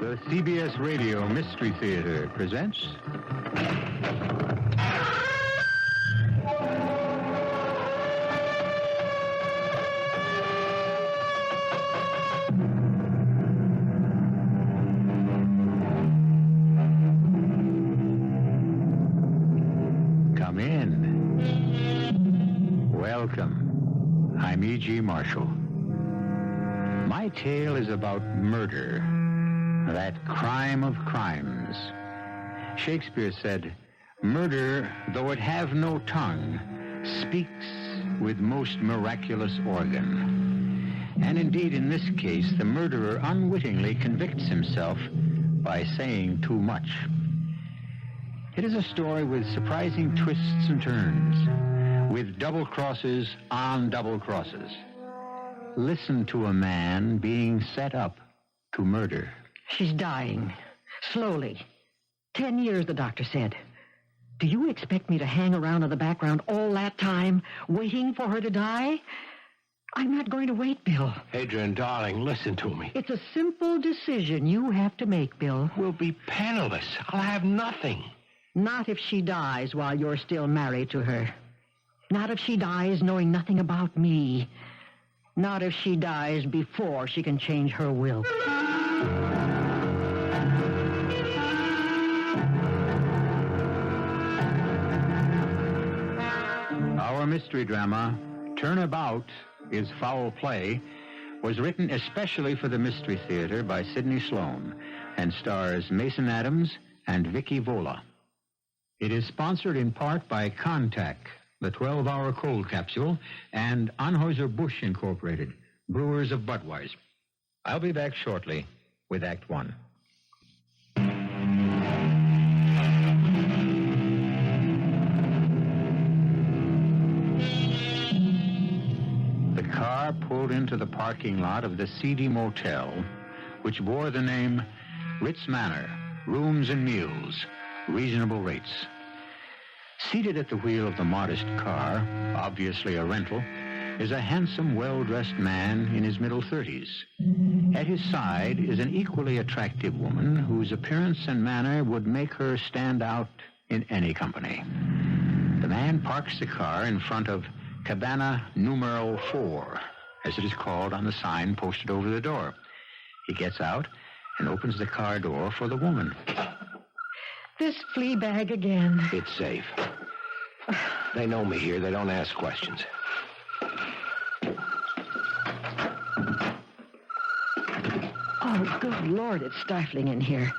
The CBS Radio Mystery Theater presents... Come in. Welcome. I'm E.G. Marshall. My tale is about murder. That crime of crimes. Shakespeare said, "Murder, though it have no tongue, speaks with most miraculous organ." And indeed, in this case, the murderer unwittingly convicts himself by saying too much. It is a story with surprising twists and turns, with double crosses on double crosses. Listen to a man being set up to murder. She's dying. Slowly. 10 years, the doctor said. Do you expect me to hang around in the background all that time, waiting for her to die? I'm not going to wait, Bill. Adrian, darling, listen to me. It's a simple decision you have to make, Bill. We'll be penniless. I'll have nothing. Not if she dies while you're still married to her. Not if she dies knowing nothing about me. Not if she dies before she can change her will. Our mystery drama, Turnabout is Foul Play, was written especially for the Mystery Theater by Sidney Sloan and stars Mason Adams and Vicky Vola. It is sponsored in part by Contact, the 12-hour cold capsule, and Anheuser-Busch Incorporated, brewers of Budweiser. I'll be back shortly with Act One. The car pulled into the parking lot of the seedy motel, which bore the name Ritz Manor, Rooms and Meals, Reasonable Rates. Seated at the wheel of the modest car, obviously a rental, is a handsome, well-dressed man in his middle 30s. At his side is an equally attractive woman whose appearance and manner would make her stand out in any company. The man parks the car in front of Cabana Numero 4, as it is called on the sign posted over the door. He gets out and opens the car door for the woman. This flea bag again. It's safe. They know me here. They don't ask questions. Oh, good Lord, it's stifling in here.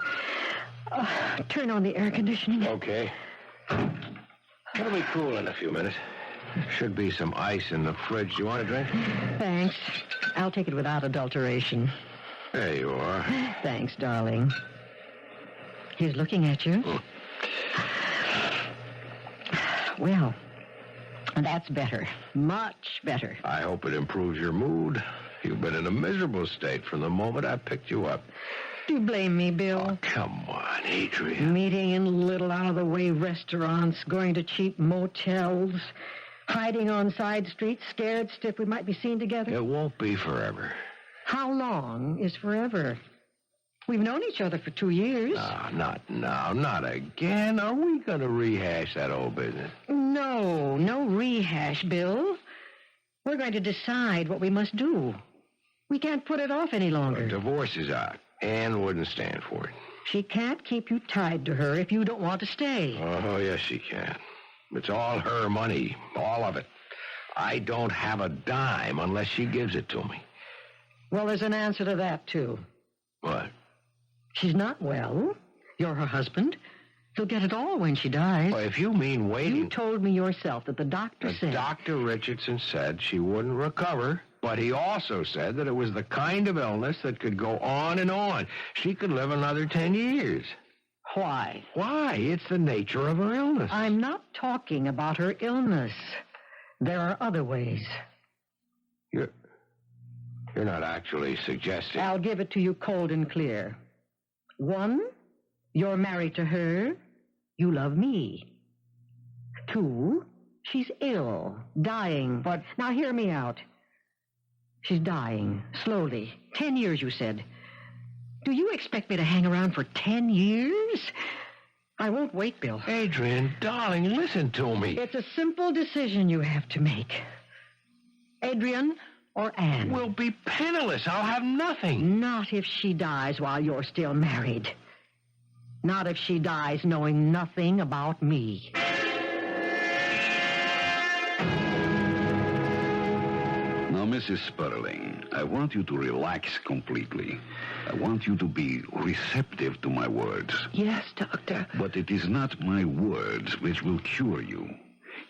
Turn on the air conditioning. Okay. It'll be cool in a few minutes. Should be some ice in the fridge. Do you want a drink? Thanks. I'll take it without adulteration. There you are. Thanks, darling. He's looking at you. Well, that's better. Much better. I hope it improves your mood. You've been in a miserable state from the moment I picked you up. Do you blame me, Bill? Oh, come on, Adrian. Meeting in little out-of-the-way restaurants, going to cheap motels, hiding on side streets, scared stiff we might be seen together. It won't be forever. How long is forever? We've known each other for 2 years. No, not now. Not again. Are we going to rehash that old business? No rehash, Bill. We're going to decide what we must do. We can't put it off any longer. The divorce is out. Anne wouldn't stand for it. She can't keep you tied to her if you don't want to stay. Oh, yes, she can. It's all her money. All of it. I don't have a dime unless she gives it to me. Well, there's an answer to that, too. What? She's not well. You're her husband. You'll get it all when she dies. Well, if you mean waiting... You told me yourself that the doctor said... Dr. Richardson said she wouldn't recover, but he also said that it was the kind of illness that could go on and on. She could live another 10 years. Why? Why? It's the nature of her illness. I'm not talking about her illness. There are other ways. You're not actually suggesting... I'll give it to you cold and clear. 1, you're married to her. You love me. 2, she's ill, dying. But now hear me out. She's dying, slowly. 10 years, you said. Do you expect me to hang around for 10 years? I won't wait, Bill. Adrian, darling, listen to me. It's a simple decision you have to make. Adrian or Anne? We'll be penniless. I'll have nothing. Not if she dies while you're still married. Not if she dies knowing nothing about me. Now, Mrs. Sperling, I want you to relax completely. I want you to be receptive to my words. Yes, Doctor. But it is not my words which will cure you.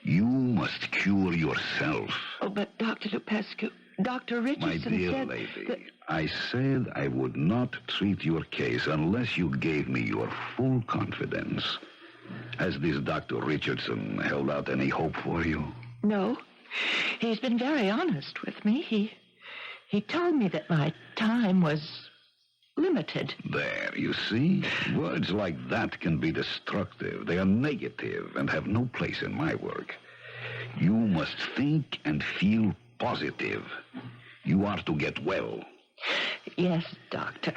You must cure yourself. Oh, but Dr. Lupescu, Dr. Richardson My dear said lady, that... I said I would not treat your case unless you gave me your full confidence. Has this Dr. Richardson held out any hope for you? No. He's been very honest with me. He told me that my time was limited. There, you see? Words like that can be destructive. They are negative and have no place in my work. You must think and feel positive. You are to get well. Yes, Doctor.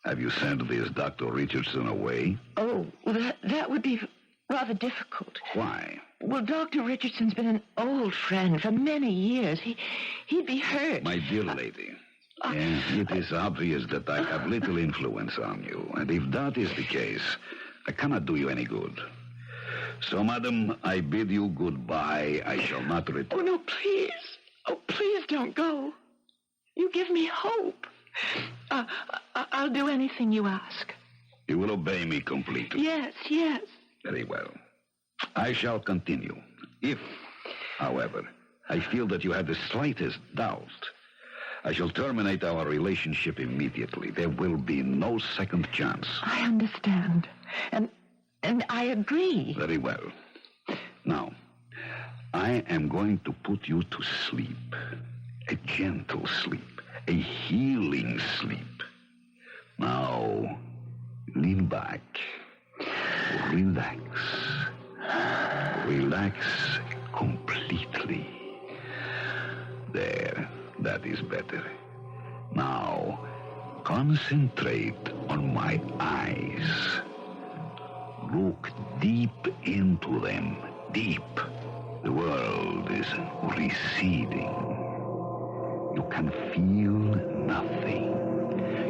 Have you sent this Dr. Richardson away? Oh, that would be rather difficult. Why? Well, Dr. Richardson's been an old friend for many years. He'd be hurt. My dear lady, yes, it is obvious that I have little influence on you. And if that is the case, I cannot do you any good. So, madam, I bid you goodbye. I shall not return. Oh, no, please. Oh, please don't go. You give me hope. I'll do anything you ask. You will obey me completely. Yes, yes. Very well. I shall continue. If, however, I feel that you have the slightest doubt, I shall terminate our relationship immediately. There will be no second chance. I understand. And I agree. Very well. Now, I am going to put you to sleep. A gentle sleep. A healing sleep. Now, lean back. Relax. Relax completely. There, that is better. Now, concentrate on my eyes. Look deep into them. Deep. The world is receding. You can feel nothing.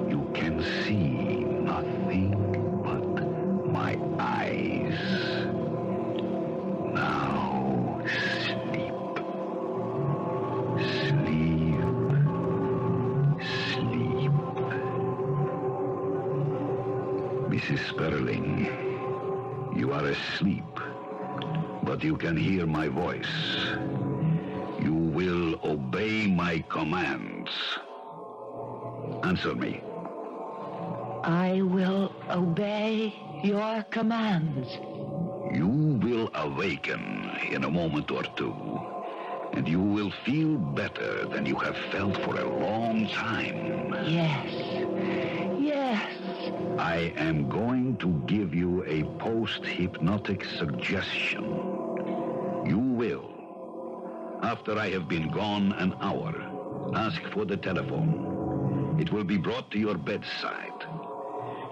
You can see nothing but my eyes. Now, sleep. Sleep. Sleep. Mrs. Sperling, you are asleep, but you can hear my voice. You will obey my commands. Answer me. I will obey your commands. You will awaken in a moment or two, and you will feel better than you have felt for a long time. Yes. Yes. I am going to give you a post-hypnotic suggestion. You will, after I have been gone an hour, ask for the telephone. It will be brought to your bedside.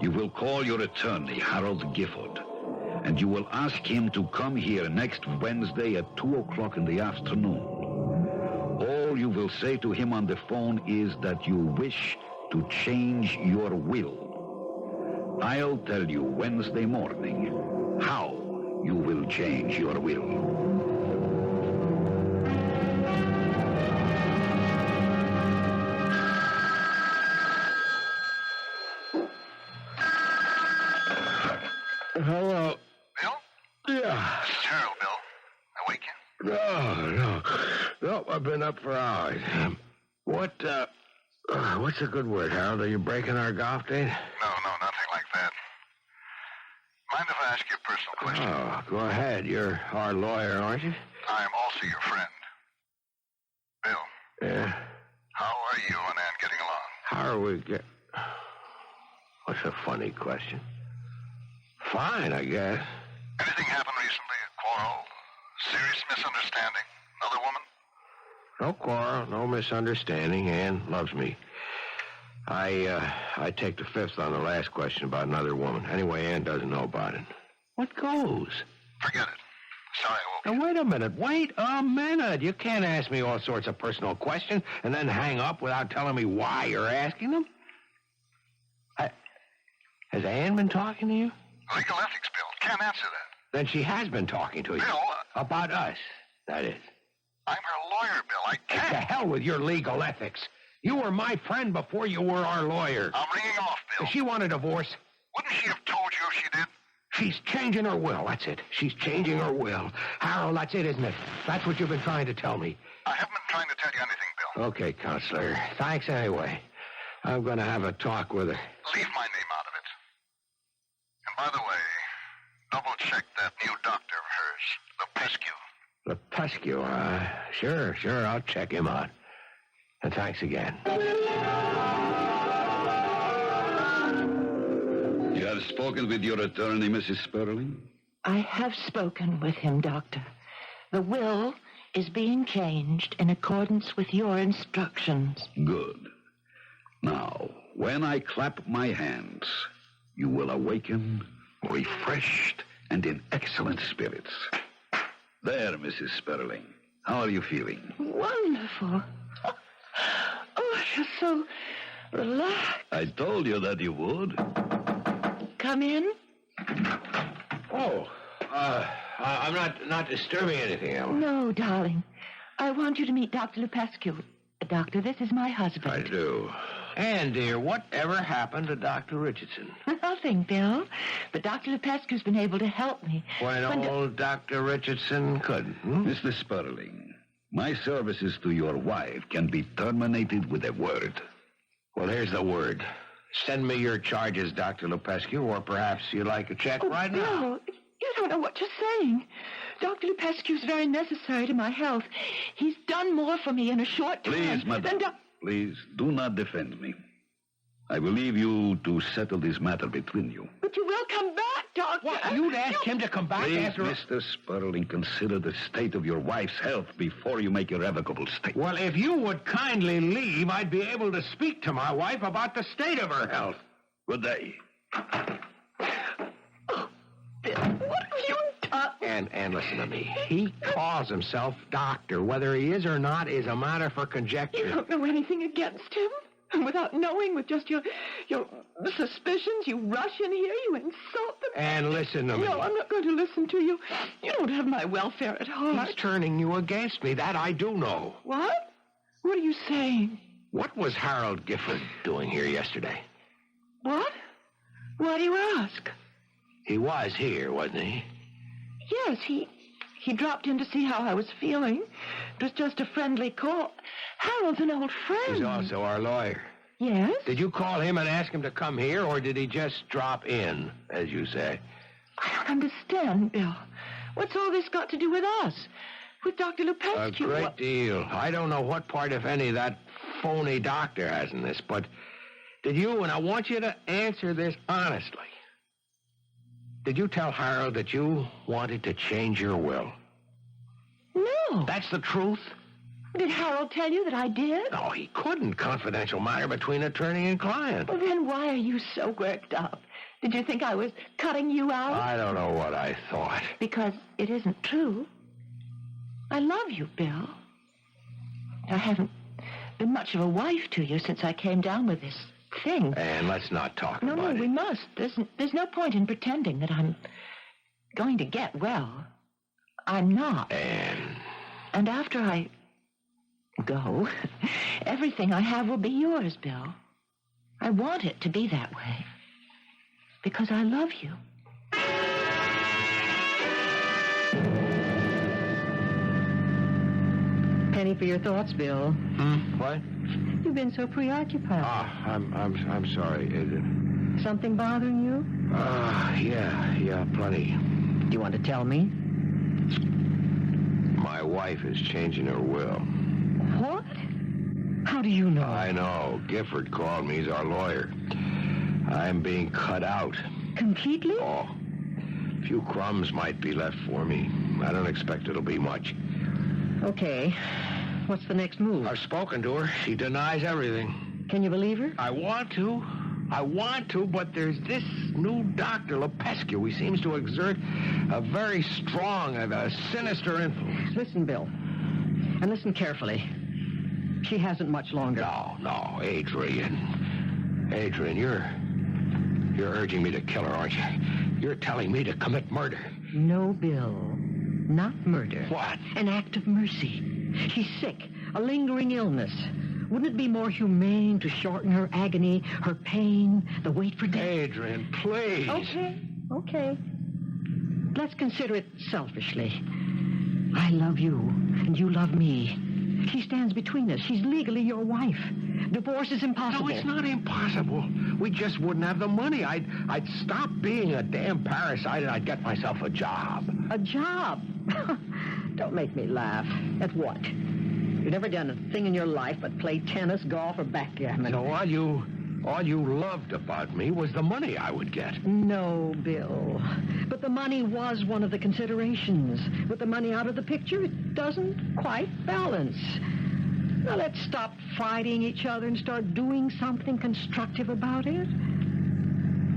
You will call your attorney, Harold Gifford, and you will ask him to come here next Wednesday at 2 o'clock in the afternoon. All you will say to him on the phone is that you wish to change your will. I'll tell you Wednesday morning how you will change your will. Hello. Bill? Yeah. This is Harold, Bill. I wake you? No, I've been up for hours. What's a good word, Harold? Are you breaking our golf date? No, nothing like that. Mind if I ask you a personal question? Oh, go ahead. You're our lawyer, aren't you? I am also your friend. Bill, Yeah. how are you and Ann getting along? How are we get... What's a funny question? Fine, I guess. Anything happened recently? A quarrel? Serious misunderstanding? Another woman? No quarrel, no misunderstanding. Ann loves me. I take the fifth on the last question about another woman. Anyway, Ann doesn't know about it. What goes? Forget it. Sorry, I woke Now, wait a minute. You can't ask me all sorts of personal questions and then hang up without telling me why you're asking them. Has Ann been talking to you? Legal ethics, Bill. Can't answer that. Then she has been talking to you. Bill, About us, that is. I'm her lawyer, Bill. I To can't. hell with your legal ethics. You were my friend before you were our lawyer. I'm ringing off, Bill. If she want a divorce, Wouldn't she have told you if she did? she's changing her will. That's it. She's changing her will. Harold, that's it, isn't it? That's what you've been trying to tell me. I haven't been trying to tell you anything, Bill. Okay, counselor. Thanks anyway. I'm going to have a talk with her. Leave my name out of it. And by the way, double-check that new doctor of hers, the Pescu. Lepescu, Sure, I'll check him out. And thanks again. You have spoken with your attorney, Mrs. Sperling? I have spoken with him, Doctor. The will is being changed in accordance with your instructions. Good. Now, when I clap my hands, you will awaken, refreshed, and in excellent spirits. There, Mrs. Sperling. How are you feeling? Wonderful. Oh, I feel so relaxed. I told you that you would. Come in. Oh, I'm not disturbing anything, Ellen. No, darling. I want you to meet Dr. Lupescu. Doctor, this is my husband. I do. Ann, dear, whatever happened to Dr. Richardson? Nothing, Bill. But Dr. Lupescu's been able to help me. When old Dr. Richardson couldn't. Mr. Sperling, my services to your wife can be terminated with a word. Well, here's the word. Send me your charges, Dr. Lupescu, or perhaps you'd like a check right now. Bill, you don't know what you're saying. Dr. Lupescu's very necessary to my health. He's done more for me in a short time. Please, madam. Please, do not defend me. I will leave you to settle this matter between you. But you will come back, Doctor. What, you'd ask him to come back Please, after... Mr. Sperling, consider the state of your wife's health before you make irrevocable statement. Well, if you would kindly leave, I'd be able to speak to my wife about the state of her health. Good day. Oh, Bill, what have you done? And listen to me. He calls himself doctor. Whether he is or not is a matter for You conjecture. don't know anything against him. And without knowing, with just your suspicions, you rush in here, you insult them. And listen to me. No, I'm not going to listen to you. You don't have my welfare at heart. He's turning you against me. That I do know. What? What are you saying? What was Harold Gifford doing here yesterday? What? Why do you ask? He was here, wasn't he? Yes, he dropped in to see how I was feeling. It was just a friendly call. Harold's an old friend. He's also our lawyer. Yes? Did you call him and ask him to come here, or did he just drop in, as you say? I don't understand, Bill. What's all this got to do with us? With Dr. A Lupescu? great deal. I don't know what part, if any, that phony doctor has in this, but did you, and I want you to answer this honestly, did you tell Harold that you wanted to change your will? No. That's the truth? Did Harold tell you that I did? No, he couldn't. Confidential matter between attorney and client. Well, then why are you so worked up? Did you think I was cutting you out? I don't know what I thought. Because it isn't true. I love you, Bill. I haven't been much of a wife to you since I came down with this thing. And let's not talk No, about it. we must. There's no point in pretending that I'm going to get well. I'm not. And after I go, everything I have will be yours, Bill. I want it to be that way. Because I love you. Penny for your thoughts, Bill. What? You've been so preoccupied. I'm sorry. Something bothering you? Yeah, plenty. Do you want to tell me? My wife is changing her will. What? How do you know? I know. Gifford called me. He's our lawyer. I'm being cut out. Completely? Oh, a few crumbs might be left for me. I don't expect it'll be much. Okay. What's the next move? I've spoken to her. She denies everything. Can you believe her? I want to, but there's this new Dr. Lepescu. He seems to exert a very strong and a sinister influence. Listen, Bill, and listen carefully. She hasn't much longer. No, Adrian. Adrian, you're urging me to kill her, aren't you? You're telling me to commit murder. No, Bill. Not murder. What? An act of mercy. She's sick, a lingering illness. Wouldn't it be more humane to shorten her agony, her pain, the wait for death? Adrian, please. Okay. Let's consider it selfishly. I love you, and you love me. She stands between us. She's legally your wife. Divorce is impossible. No, it's not impossible. We just wouldn't have the money. I'd stop being a damn parasite, and I'd get myself a job. A job? Don't make me laugh. At what? You've never done a thing in your life but play tennis, golf, or backgammon. So all you loved about me was the money I would get. No, Bill. But the money was one of the considerations. With the money out of the picture, it doesn't quite balance. Now, let's stop fighting each other and start doing something constructive about it.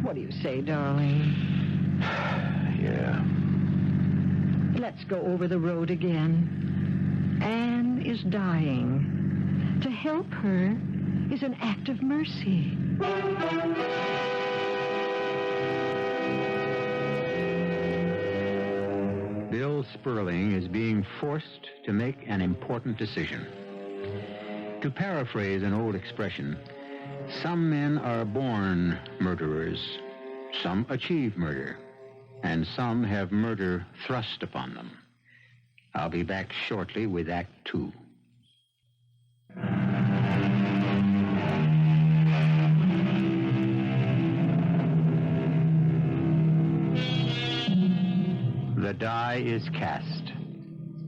What do you say, darling? Yeah. Let's go over the road again. Anne is dying. To help her is an act of mercy. Bill Sperling is being forced to make an important decision. To paraphrase an old expression, some men are born murderers, some achieve murder, and some have murder thrust upon them. I'll be back shortly with Act 2. The die is cast.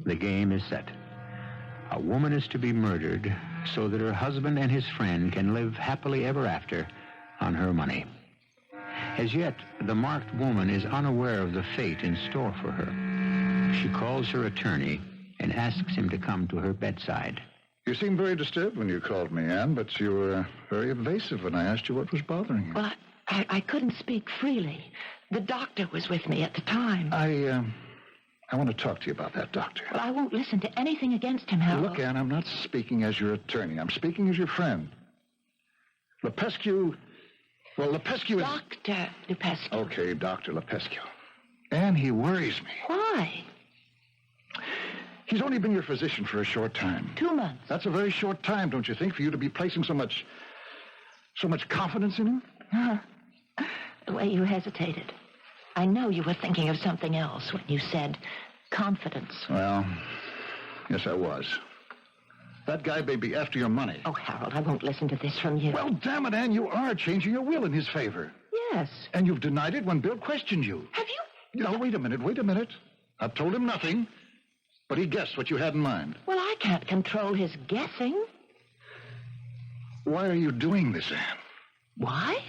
The game is set. A woman is to be murdered so that her husband and his friend can live happily ever after on her money. As yet, the marked woman is unaware of the fate in store for her. She calls her attorney and asks him to come to her bedside. You seemed very disturbed when you called me, Anne, but you were very evasive when I asked you what was bothering you. Well, I couldn't speak freely. The doctor was with me at the time. I want to talk to you about that doctor. Well, I won't listen to anything against him, Harold. Look, Anne, I'm not speaking as your attorney. I'm speaking as your friend. Lepescu... Well, Lepescu is... Dr. Lepescu. Okay, Dr. Lepescu. Anne, he worries me. Why? He's only been your physician for a short time. 2 months. That's a very short time, don't you think, for you to be placing so much confidence in him? The way you hesitated. I know you were thinking of something else when you said confidence. Well, yes, I was. That guy may be after your money. Oh, Harold, I won't listen to this from you. Well, damn it, Anne, you are changing your will in his favor. Yes. And you've denied it when Bill questioned you. Have you? No, wait a minute. I've told him nothing, but he guessed what you had in mind. Well, I can't control his guessing. Why are you doing this, Anne? Why?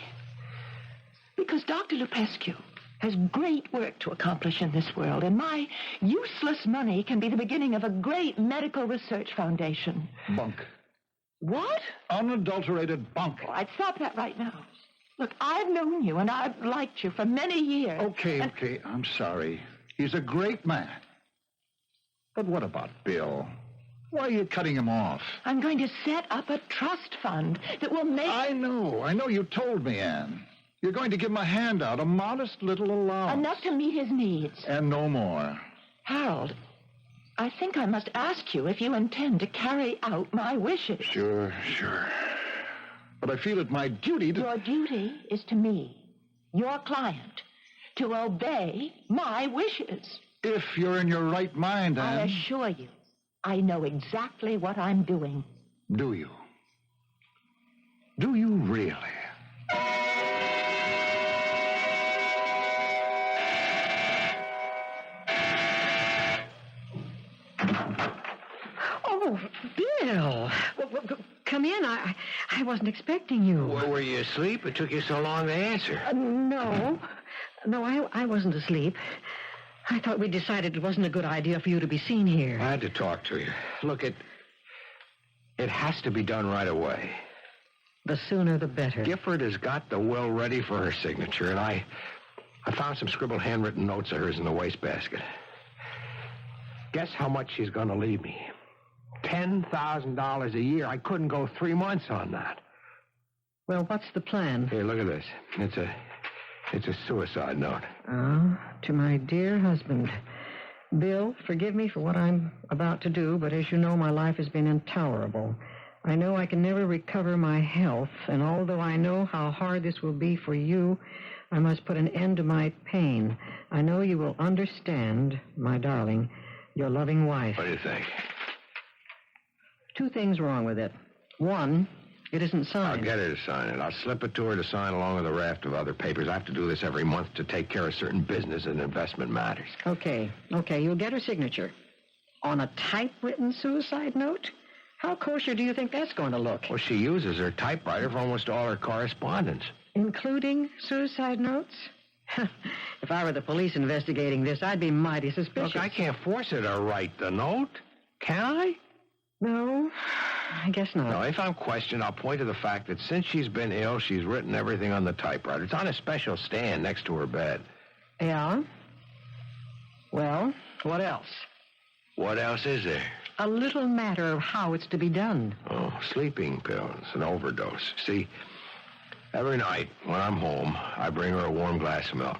Because Dr. Lepescu has great work to accomplish in this world, and my useless money can be the beginning of a great medical research foundation. Bunk. What? Unadulterated bunk. Oh, I'd stop that right now. Look, I've known you, and I've liked you for many years. Okay, I'm sorry. He's a great man. But what about Bill? Why are you cutting him off? I'm going to set up a trust fund that will make... I know. You told me, Anne. You're going to give him a handout, a modest little allowance. Enough to meet his needs. And no more. Harold, I think I must ask you if you intend to carry out my wishes. Sure. But I feel it my duty to... Your duty is to me, your client, to obey my wishes. If you're in your right mind, Anne. I assure you, I know exactly what I'm doing. Do you? Do you really? Oh, Bill. Well, come in. I wasn't expecting you. Well, were you asleep? It took you so long to answer. No, I wasn't asleep. I thought we decided it wasn't a good idea for you to be seen here. I had to talk to you. Look, it has to be done right away. The sooner the better. Gifford has got the will ready for her signature, and I found some scribbled handwritten notes of hers in the wastebasket. Guess how much she's going to leave me? $10,000 a year. I couldn't go 3 months on that. Well, what's the plan? Here, look at this. It's a suicide note. Oh, to my dear husband. Bill, forgive me for what I'm about to do, but as you know, my life has been intolerable. I know I can never recover my health, and although I know how hard this will be for you, I must put an end to my pain. I know you will understand, my darling, your loving wife. What do you think? 2 things wrong with it. 1, it isn't signed. I'll get her to sign it. I'll slip it to her to sign along with a raft of other papers. I have to do this every month to take care of certain business and investment matters. Okay, you'll get her signature. On a typewritten suicide note? How kosher do you think that's going to look? Well, she uses her typewriter for almost all her correspondence. Including suicide notes? If I were the police investigating this, I'd be mighty suspicious. Look, I can't force her to write the note. Can I? No, I guess not. No, if I'm questioned, I'll point to the fact that since she's been ill, she's written everything on the typewriter. It's on a special stand next to her bed. Yeah? Well, what else? What else is there? A little matter of how it's to be done. Oh, sleeping pills, an overdose. See, every night when I'm home, I bring her a warm glass of milk.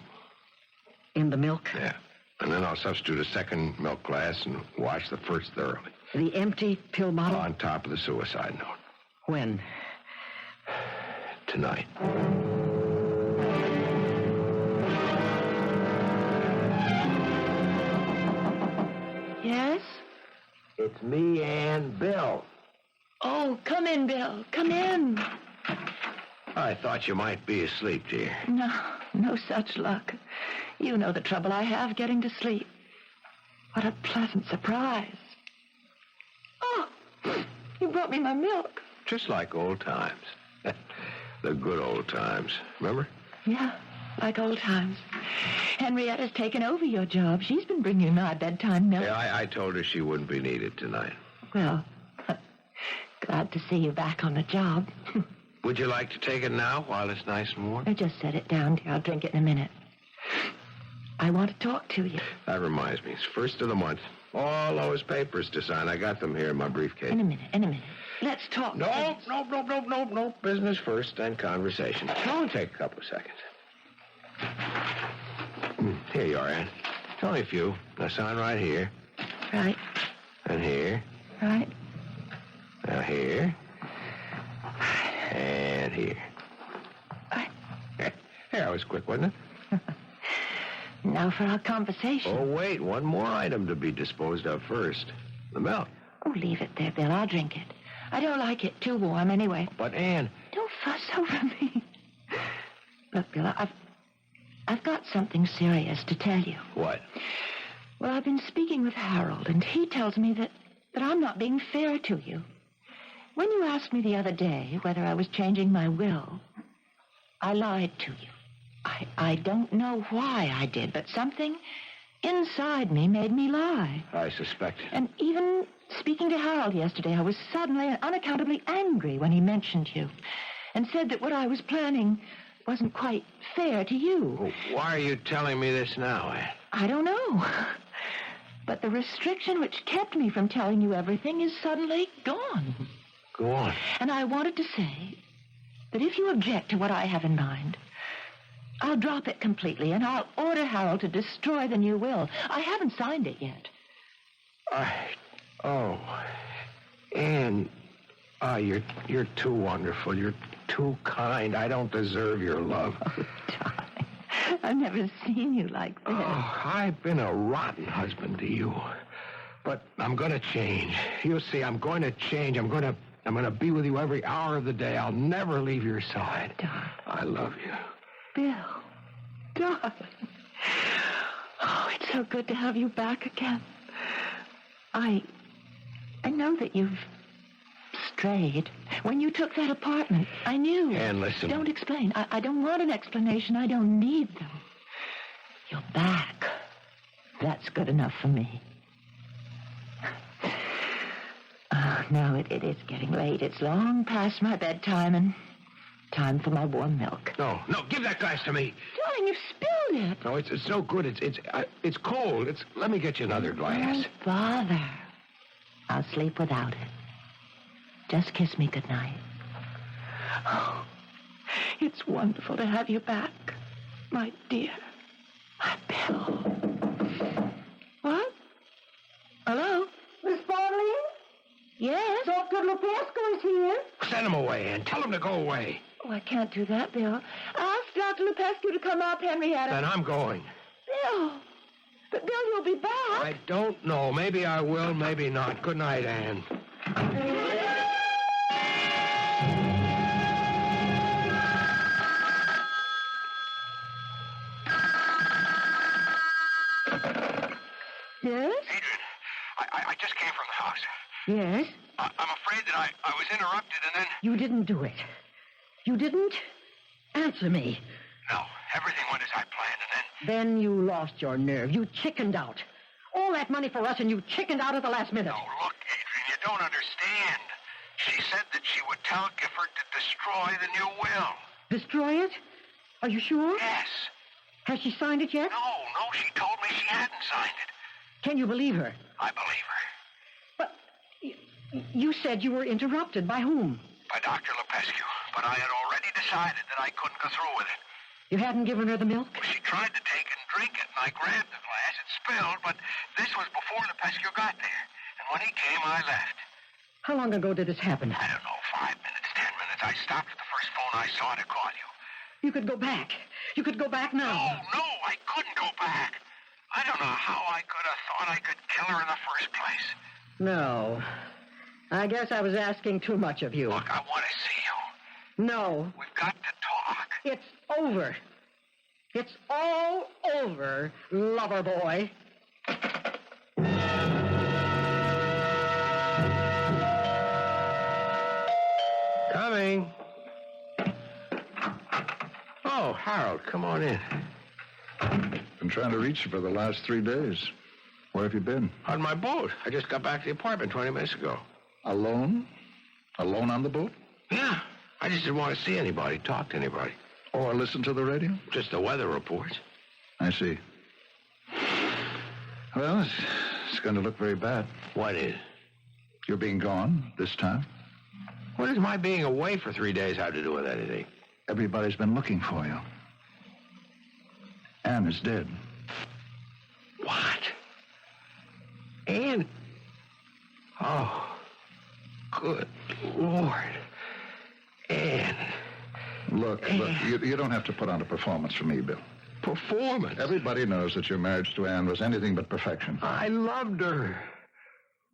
In the milk? Yeah. And then I'll substitute a second milk glass and wash the first thoroughly. The empty pill bottle? On top of the suicide note. When? Tonight. Yes? It's me and Bill. Oh, come in, Bill. Come in. I thought you might be asleep, dear. No such luck. You know the trouble I have getting to sleep. What a pleasant surprise. Oh, you brought me my milk. Just like old times. The good old times. Remember? Yeah, like old times. Henrietta's taken over your job. She's been bringing you my bedtime milk. Yeah, I told her she wouldn't be needed tonight. Well, glad to see you back on the job. Would you like to take it now while it's nice and warm? Just set it down, dear. I'll drink it in a minute. I want to talk to you. That reminds me. It's first of the month. All those papers to sign. I got them here in my briefcase. In a minute. Let's talk. No. Business first, then conversation. It's only take a couple of seconds. Here you are, Ann. It's only a few. Now sign right here. Right. And here. Right. Now here. And here. There, that was quick, wasn't it? Now for our conversation. Oh, wait. One more item to be disposed of first. The milk. Oh, leave it there, Bill. I'll drink it. I don't like it too warm anyway. But, Ann... Don't fuss over me. Look, Bill, I've got something serious to tell you. What? Well, I've been speaking with Harold, and he tells me that I'm not being fair to you. When you asked me the other day whether I was changing my will, I lied to you. I don't know why I did, but something inside me made me lie. I suspect. And even speaking to Harold yesterday, I was suddenly and unaccountably angry when he mentioned you and said that what I was planning wasn't quite fair to you. Well, why are you telling me this now, Ann? I don't know. But the restriction which kept me from telling you everything is suddenly gone. Go on. And I wanted to say that if you object to what I have in mind, I'll drop it completely, and I'll order Harold to destroy the new will. I haven't signed it yet. Ann, you're too wonderful. You're too kind. I don't deserve your love. Oh, darling, I've never seen you like this. Oh, I've been a rotten husband to you. But I'm going to change. You'll see, I'm going to change. I'm going to be with you every hour of the day. I'll never leave your side. Darling. I love you. Bill, darling. Oh, it's so good to have you back again. I know that you've strayed. When you took that apartment, I knew. And listen. Don't explain. I don't want an explanation. I don't need them. You're back. That's good enough for me. Oh, no, it is getting late. It's long past my bedtime, and Time for my warm milk. No, give that glass to me. Darling, you've spilled it. No, it's no good. It's cold. Let me get you another glass. Don't bother. I'll sleep without it. Just kiss me goodnight. Oh, it's wonderful to have you back, my dear. My Bill. What? Hello? Miss Barley? Yes? Dr. Lupescu is here. Send him away, Ann. Tell him to go away. Oh, I can't do that, Bill. Ask Dr. Lupescu to come up, Henrietta. Then I'm going. Bill. But, Bill, you'll be back. I don't know. Maybe I will, maybe not. Good night, Ann. Yes? Adrian, I just came from the house. Yes? I'm afraid that I was interrupted and then... You didn't do it. You didn't answer me. No, everything went as I planned and then... Then you lost your nerve. You chickened out. All that money for us and you chickened out at the last minute. No, look, Adrian, you don't understand. She said that she would tell Gifford to destroy the new will. Destroy it? Are you sure? Yes. Has she signed it yet? No, she told me she hadn't signed it. Can you believe her? I believe her. But you said you were interrupted. By whom? By Dr. Lupescu, but I had already decided that I couldn't go through with it. You hadn't given her the milk? She tried to take and drink it, and I grabbed the glass. It spilled, but this was before Lupescu got there. And when he came, I left. How long ago did this happen? I don't know, 5 minutes, 10 minutes. I stopped at the first phone I saw to call you. You could go back. You could go back now. No, I couldn't go back. I don't know how I could have thought I could kill her in the first place. No. I guess I was asking too much of you. Look, I want to see you. No. We've got to talk. It's over. It's all over, lover boy. Coming. Oh, Harold, come on in. Been trying to reach you for the last 3 days. Where have you been? On my boat. I just got back to the apartment 20 minutes ago. Alone? Alone on the boat? Yeah. I just didn't want to see anybody, talk to anybody. Or listen to the radio? Just the weather reports. I see. Well, it's going to look very bad. What is? You're being gone this time. What does my being away for 3 days have to do with anything? Everybody's been looking for you. Anne is dead. What? Anne? Oh, good Lord. Anne. Look, you don't have to put on a performance for me, Bill. Performance? Everybody knows that your marriage to Anne was anything but perfection. I loved her.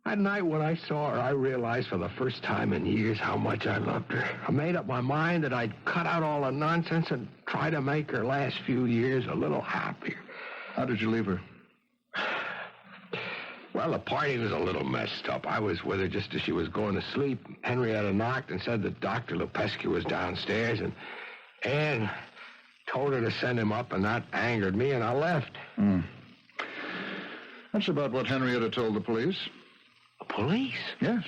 That night when I saw her, I realized for the first time in years how much I loved her. I made up my mind that I'd cut out all the nonsense and try to make her last few years a little happier. How did you leave her? Well, the party was a little messed up. I was with her just as she was going to sleep. Henrietta knocked and said that Dr. Lupescu was downstairs, and Anne told her to send him up, and that angered me, and I left. That's about what Henrietta told the police. The police? Yes.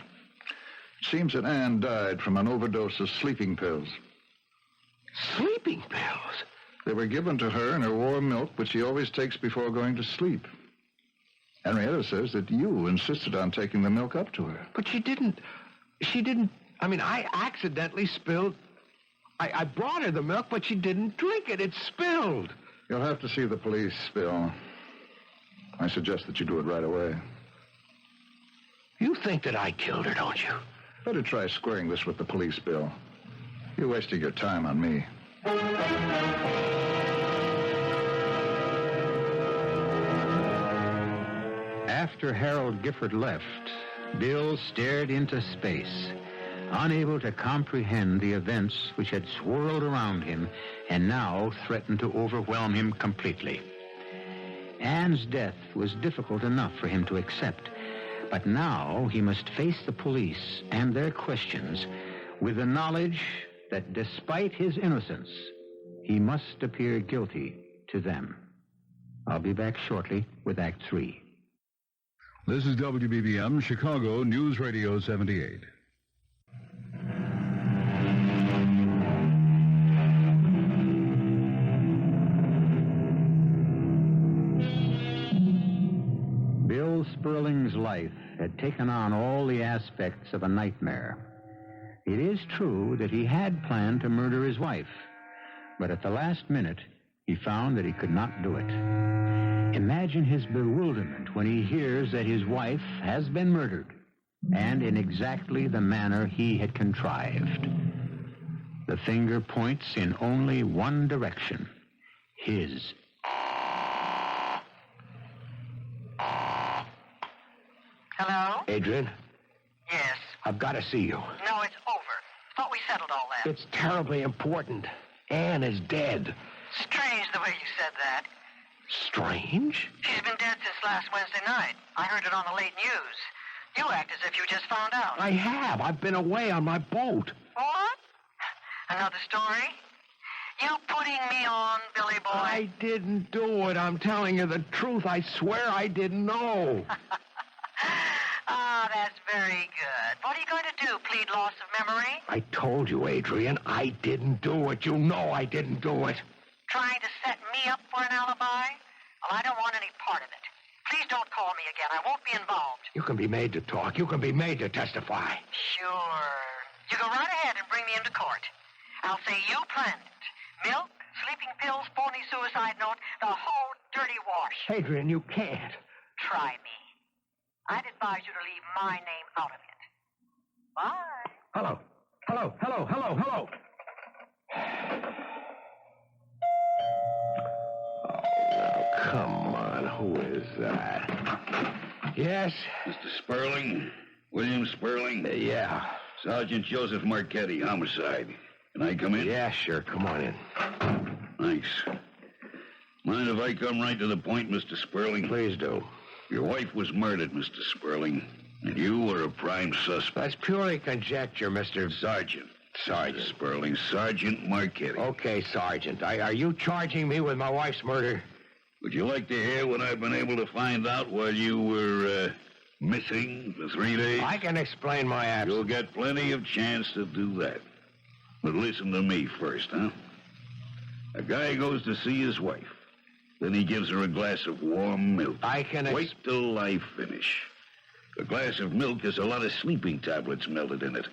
It seems that Anne died from an overdose of sleeping pills. Sleeping pills? They were given to her in her warm milk, which she always takes before going to sleep. Henrietta says that you insisted on taking the milk up to her. But she didn't. I mean, I accidentally spilled. I brought her the milk, but she didn't drink it. It spilled. You'll have to see the police, Bill. I suggest that you do it right away. You think that I killed her, don't you? Better try squaring this with the police, Bill. You're wasting your time on me. After Harold Gifford left, Bill stared into space, unable to comprehend the events which had swirled around him and now threatened to overwhelm him completely. Anne's death was difficult enough for him to accept, but now he must face the police and their questions with the knowledge that despite his innocence, he must appear guilty to them. I'll be back shortly with Act 3. This is WBBM, Chicago News Radio 78. Bill Sperling's life had taken on all the aspects of a nightmare. It is true that he had planned to murder his wife, but at the last minute, he found that he could not do it. Imagine his bewilderment when he hears that his wife has been murdered, and in exactly the manner he had contrived. The finger points in only one direction, his. Hello? Adrian, Yes. I've got to see you. No, it's over. Thought we settled all that. It's terribly important. Anne is dead. Strange the way you said that. Strange? She's been dead since last Wednesday night. I heard it on the late news. You act as if you just found out. I have. I've been away on my boat. What? Another story? You putting me on, Billy boy? I didn't do it. I'm telling you the truth. I swear I didn't know. Ah, that's very good. What are you going to do, plead loss of memory? I told you, Adrian, I didn't do it. You know I didn't do it. Trying to set me up for an alibi? Well, I don't want any part of it. Please don't call me again. I won't be involved. You can be made to talk. You can be made to testify. Sure. You go right ahead and bring me into court. I'll say you planned it. Milk, sleeping pills, phony suicide note, the whole dirty wash. Adrian, you can't. Try me. I'd advise you to leave my name out of it. Bye. Hello. Hello, hello, hello, hello. Oh, now, come on. Who is that? Yes? Mr. Sperling? William Sperling? Yeah. Sergeant Joseph Marchetti, homicide. Can I come in? Yeah, sure. Come on in. Thanks. Mind if I come right to the point, Mr. Sperling? Please do. Your wife was murdered, Mr. Sperling, and you were a prime suspect. That's purely conjecture, Mr. Sergeant. Sergeant. Sperling. Sergeant Marchetti. Okay, Sergeant. Are you charging me with my wife's murder? Would you like to hear what I've been able to find out while you were, missing for 3 days? I can explain my absence. You'll get plenty of chance to do that. But listen to me first, huh? A guy goes to see his wife. Then he gives her a glass of warm milk. I can... Wait till I finish. A glass of milk has a lot of sleeping tablets melted in it.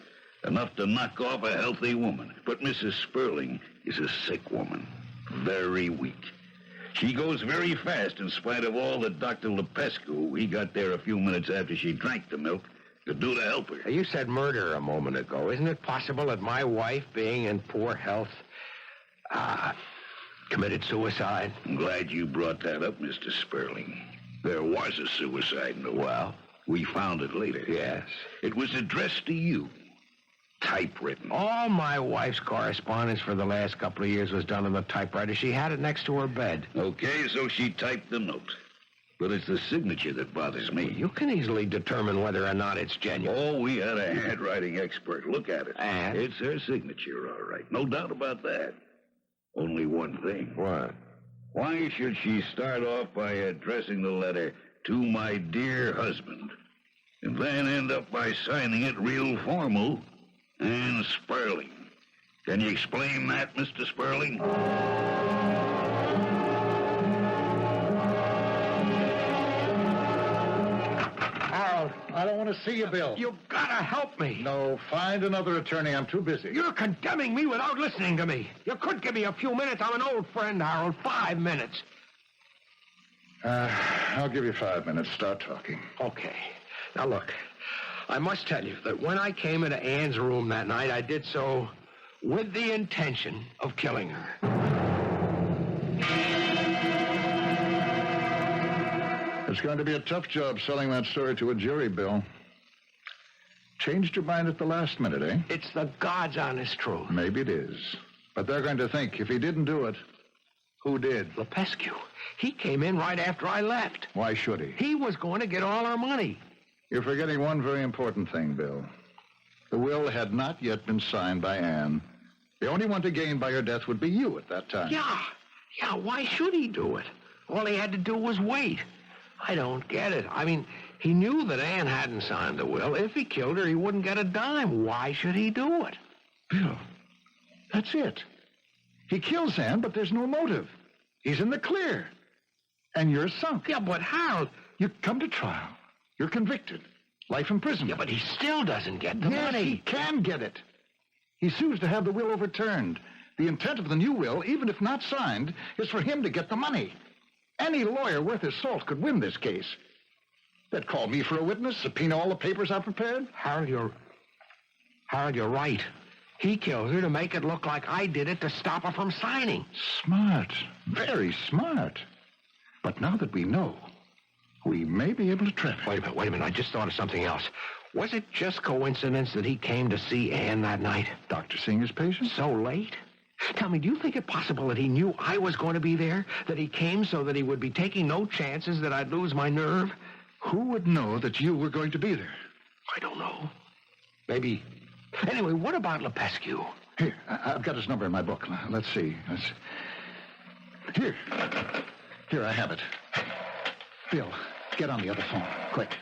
Enough to knock off a healthy woman. But Mrs. Sperling is a sick woman. Very weak. She goes very fast in spite of all that Dr. Lepescu, he got there a few minutes after she drank the milk, could do to help her. You said murder a moment ago. Isn't it possible that my wife, being in poor health, committed suicide? I'm glad you brought that up, Mr. Sperling. There was a suicide note. Well? We found it later. Yes. It was addressed to you. Typewritten. All my wife's correspondence for the last couple of years was done on the typewriter. She had it next to her bed. Okay, so she typed the note. But it's the signature that bothers me. You can easily determine whether or not it's genuine. Oh, we had a handwriting expert look at it. And? It's her signature, all right. No doubt about that. Only one thing. What? Why should she start off by addressing the letter to my dear husband, and then end up by signing it real formal, Anne Sperling? Can you explain that, Mr. Sperling? Harold, I don't want to see you, Bill. You've got to help me. No, find another attorney. I'm too busy. You're condemning me without listening to me. You could give me a few minutes. I'm an old friend, Harold. 5 minutes. I'll give you 5 minutes. Start talking. Okay. Now, look, I must tell you that when I came into Anne's room that night, I did so with the intention of killing her. It's going to be a tough job selling that story to a jury, Bill. Changed your mind at the last minute, eh? It's the God's honest truth. Maybe it is. But they're going to think if he didn't do it, who did? Lepescu. He came in right after I left. Why should he? He was going to get all our money. You're forgetting one very important thing, Bill. The will had not yet been signed by Anne. The only one to gain by her death would be you at that time. Yeah, why should he do it? All he had to do was wait. I don't get it. I mean, he knew that Anne hadn't signed the will. If he killed her, he wouldn't get a dime. Why should he do it? Bill, that's it. He kills Anne, but there's no motive. He's in the clear. And you're sunk. Yeah, but Harold, You come to trial. You're convicted. Life in prison. Yeah, but he still doesn't get the money. He can get it. He sues to have the will overturned. The intent of the new will, even if not signed, is for him to get the money. Any lawyer worth his salt could win this case. They'd call me for a witness, subpoena all the papers I've prepared. Harold, you're right. He killed her to make it look like I did it to stop her from signing. Smart. Very smart. But now that we know, we may be able to trap him. Wait a minute. I just thought of something else. Was it just coincidence that he came to see Anne that night? Doctor seeing his patient? So late? Tell me, do you think it possible that he knew I was going to be there? That he came so that he would be taking no chances that I'd lose my nerve? Who would know that you were going to be there? I don't know. Maybe. Anyway, what about Lepescu? Here, I've got his number in my book. Let's see. Here, I have it. Bill, get on the other phone, quick.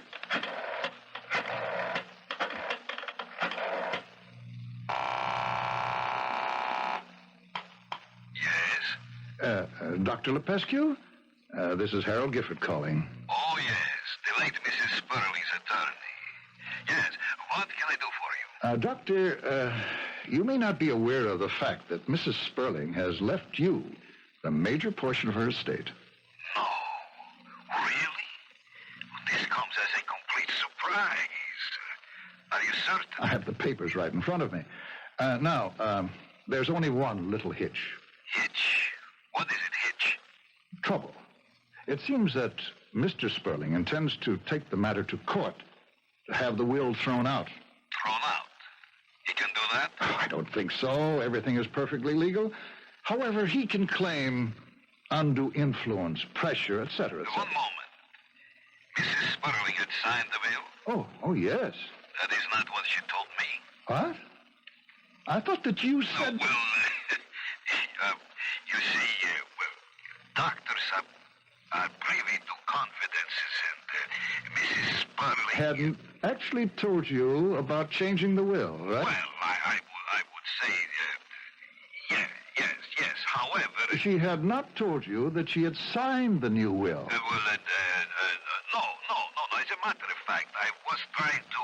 Yes? Dr. Lepescu? This is Harold Gifford calling. Oh, yes. The late Mrs. Sperling's attorney. Yes. What can I do for you? Doctor, you may not be aware of the fact that Mrs. Sperling has left you a major portion of her estate. No. Really? This comes as a complete surprise. Are you certain? I have the papers right in front of me. Now, there's only one little hitch. Hitch? What is it, hitch? Trouble. It seems that Mr. Sperling intends to take the matter to court to have the will thrown out. Thrown out? He can do that? I don't think so. Everything is perfectly legal. However, he can claim undue influence, pressure, etc., etc. One moment. Mrs. Sperling had signed the will? Oh, yes. That is not what she told me. What? I thought that you said... No, well, you see, doctors are privy to confidences, and Mrs. Sperling... Hadn't actually told you about changing the will, right? Well, I would say, yes. However... She had not told you that she had signed the new will. No. As a matter of fact, I was trying to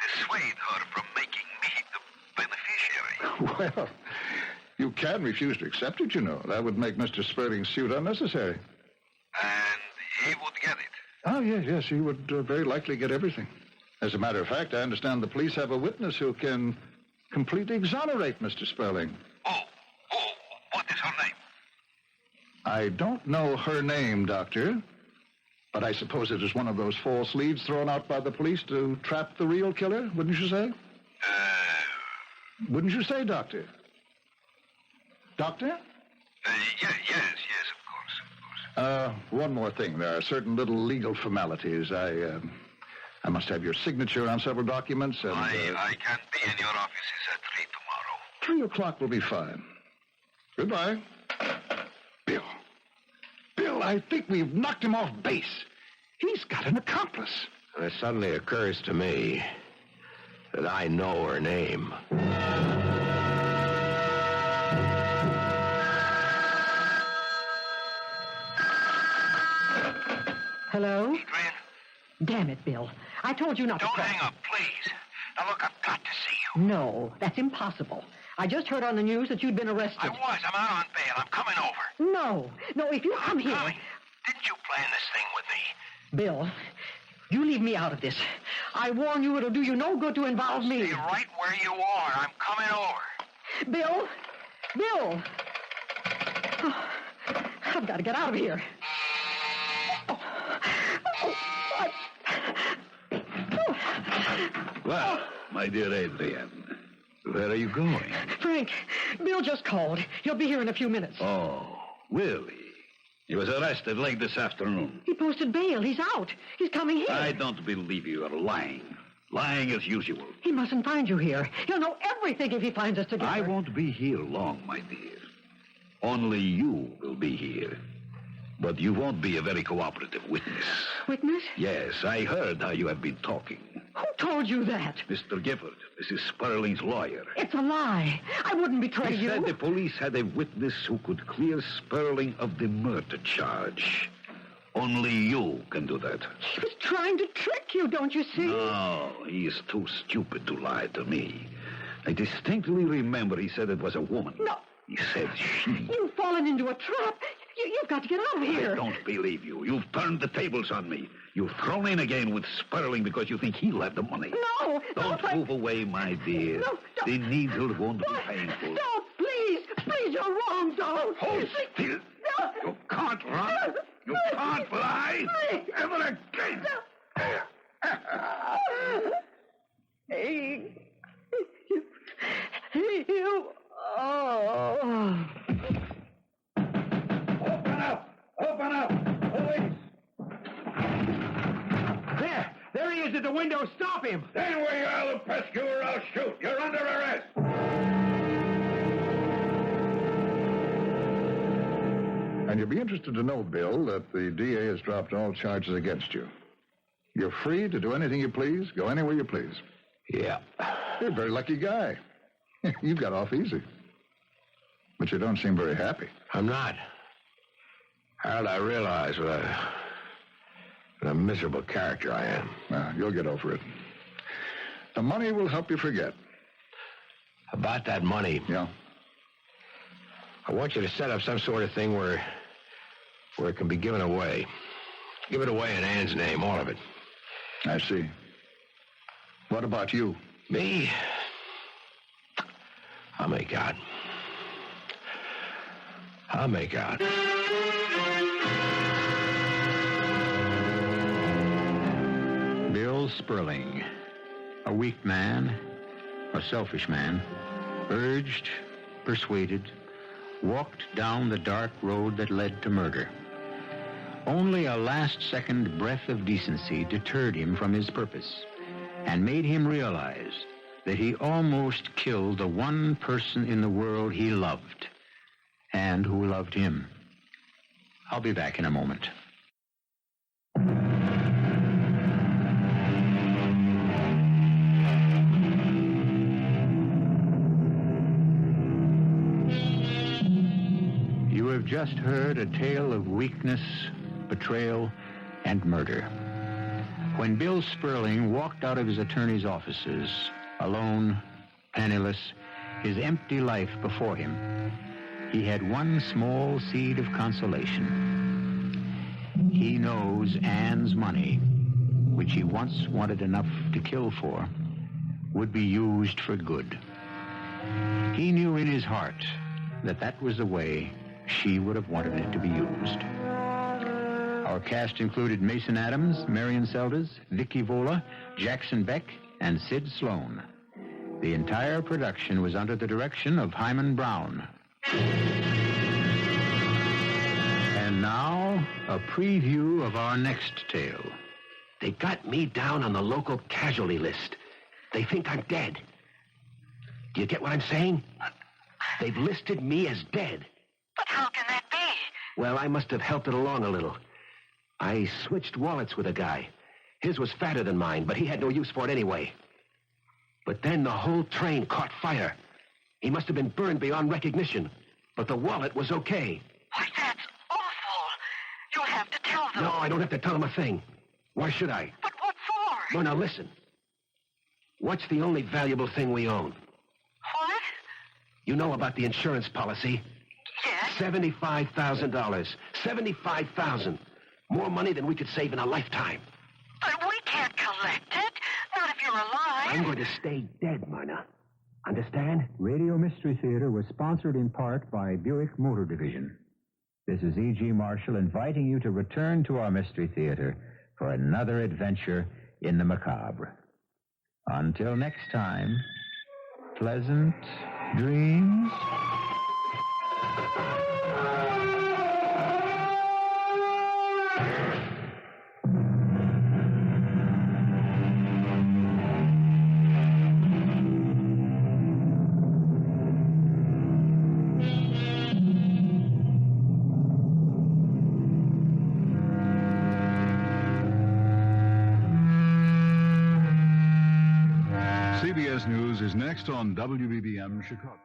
dissuade her from making me the beneficiary. Well, you can refuse to accept it, you know. That would make Mr. Sperling's suit unnecessary. And he would get it? Oh, yes, he would very likely get everything. As a matter of fact, I understand the police have a witness who can completely exonerate Mr. Sperling. Oh, what is her name? I don't know her name, Doctor, but I suppose it is one of those false leads thrown out by the police to trap the real killer, wouldn't you say? Wouldn't you say, Doctor? Doctor? Yes, of course. One more thing. There are certain little legal formalities. I must have your signature on several documents. And, I can't be in your offices at 3 tomorrow. 3 o'clock will be fine. Goodbye. Bill, I think we've knocked him off base. He's got an accomplice. And it suddenly occurs to me that I know her name. Hello? Adrian? Damn it, Bill. I told you not to... Don't hang up, please. Now, look, I've got to see you. No, that's impossible. I just heard on the news that you'd been arrested. I'm out on bail. I'm coming over. No, if you come here... Coming. Didn't you plan this thing with me? Bill, you leave me out of this. I warn you, it'll do you no good to involve me. Stay right where you are. I'm coming over. Bill! Oh, I've got to get out of here. Well, my dear Adrian, where are you going? Frank, Bill just called. He'll be here in a few minutes. Oh, really? He was arrested late this afternoon. He posted bail. He's out. He's coming here. I don't believe you are lying. Lying as usual. He mustn't find you here. He'll know everything if he finds us together. I won't be here long, my dear. Only you will be here. But you won't be a very cooperative witness. Witness? Yes, I heard how you have been talking. Who told you that? Mr. Gifford, Mrs. Sperling's lawyer. It's a lie. I wouldn't betray He you. said the police had a witness who could clear Sperling of the murder charge. Only you can do that. He was trying to trick you, don't you see? No, he is too stupid to lie to me. I distinctly remember he said it was a woman. No. He said she. You've fallen into a trap. You've got to get out of here. I don't believe you. You've turned the tables on me. You've thrown in again with Sperling because you think he'll have the money. No. Don't move away, my dear. No, don't. The needle won't be painful. Don't, please. Please, you're wrong, don't. Hold still. No. You can't run. You can't lie. Ever again. You. Oh. Open up! Open up! Police! There he is at the window. Stop him! Stand where you are, the pesky, or I'll shoot. You're under arrest. And you'll be interested to know, Bill, that the DA has dropped all charges against you. You're free to do anything you please, go anywhere you please. Yeah. You're a very lucky guy. You got off easy. But you don't seem very happy. I'm not. Harold, I realize what a miserable character I am. You'll get over it. The money will help you forget. About that money, Yeah. I want you to set up some sort of thing where it can be given away. Give it away in Ann's name, all of it. I see. What about you? Me? I'll make out. I'll make out. Bill Sperling, a weak man, a selfish man, urged, persuaded, walked down the dark road that led to murder. Only a last-second breath of decency deterred him from his purpose and made him realize that he almost killed the one person in the world he loved and who loved him. I'll be back in a moment. You have just heard a tale of weakness, betrayal, and murder. When Bill Sperling walked out of his attorney's offices, alone, penniless, his empty life before him, he had one small seed of consolation. He knows Ann's money, which he once wanted enough to kill for, would be used for good. He knew in his heart that that was the way she would have wanted it to be used. Our cast included Mason Adams, Marian Seldes, Vicky Vola, Jackson Beck, and Sid Sloan. The entire production was under the direction of Hyman Brown. And now, a preview of our next tale. They got me down on the local casualty list. They think I'm dead. Do you get what I'm saying? They've listed me as dead. But how can that be? Well, I must have helped it along a little. I switched wallets with a guy. His was fatter than mine, but he had no use for it anyway. But then the whole train caught fire. He must have been burned beyond recognition. But the wallet was okay. Why, that's awful. You'll have to tell them. No, I don't have to tell them a thing. Why should I? But what for? No, now listen. What's the only valuable thing we own? What? You know about the insurance policy? Yes. $75,000. $75,000. More money than we could save in a lifetime. But we can't collect it. Not if you're alive. I'm going to stay dead, Myrna. Understand? Radio Mystery Theater was sponsored in part by Buick Motor Division. This is E.G. Marshall inviting you to return to our Mystery Theater for another adventure in the macabre. Until next time, pleasant dreams. CBS News is next on WBBM Chicago.